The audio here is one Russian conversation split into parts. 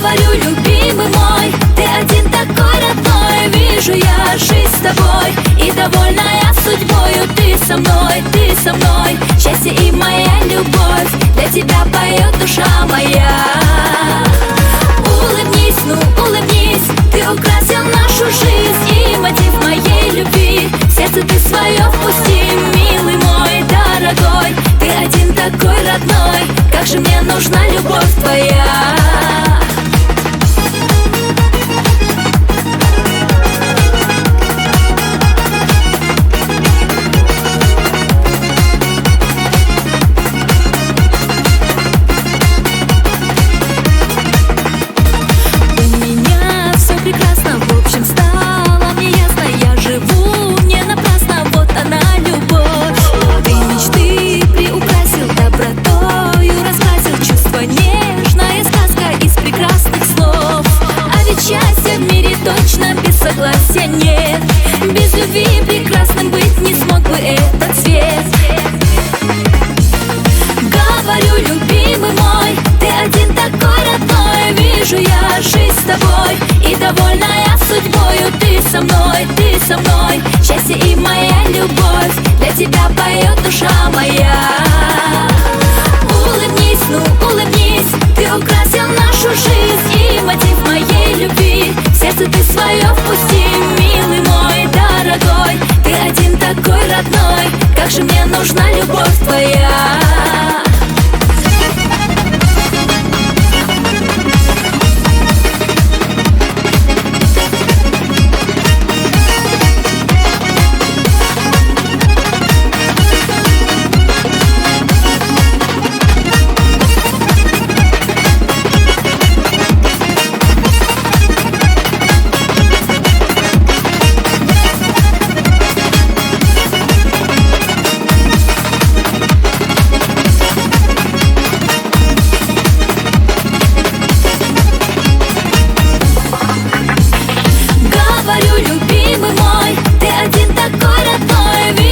Говорю, любимый мой, ты один такой родной. Вижу я жизнь с тобой и довольная судьбою. Ты со мной, счастье и моя любовь. Для тебя поет душа моя. Улыбнись, ну улыбнись, ты украсил нашу жизнь и мотив моей любви. В сердце ты свое впусти, милый мой, дорогой. Ты один такой родной, как же мне нужна любовь твоя. Точно без согласия нет. Без любви прекрасным быть не смог бы этот свет. Говорю, любимый мой, ты один такой родной. Вижу я жизнь с тобой и довольная судьбою. Ты со мной, счастье и моя любовь. Для тебя поет душа моя. Улыбнись, ну улыбнись, ты украсил нашу жизнь и мотив моей любви. В сердце ты свое впусти, милый мой, дорогой. Ты один такой родной, как же мне нужна любовь твоя.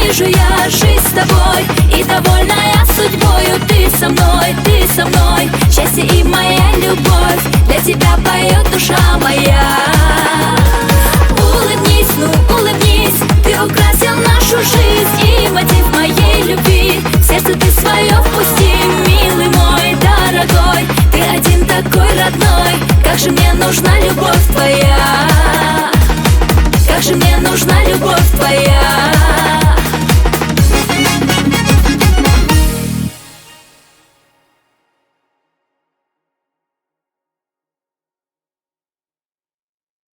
Вижу я жизнь с тобой и довольная судьбою. Ты со мной, счастье и моя любовь. Для тебя поет душа моя. Улыбнись, ну улыбнись, ты украсил нашу жизнь и мотив моей любви. В сердце ты свое впусти, милый мой, дорогой. Ты один такой родной, как же мне нужна любовь твоя. Как же мне нужна любовь твоя.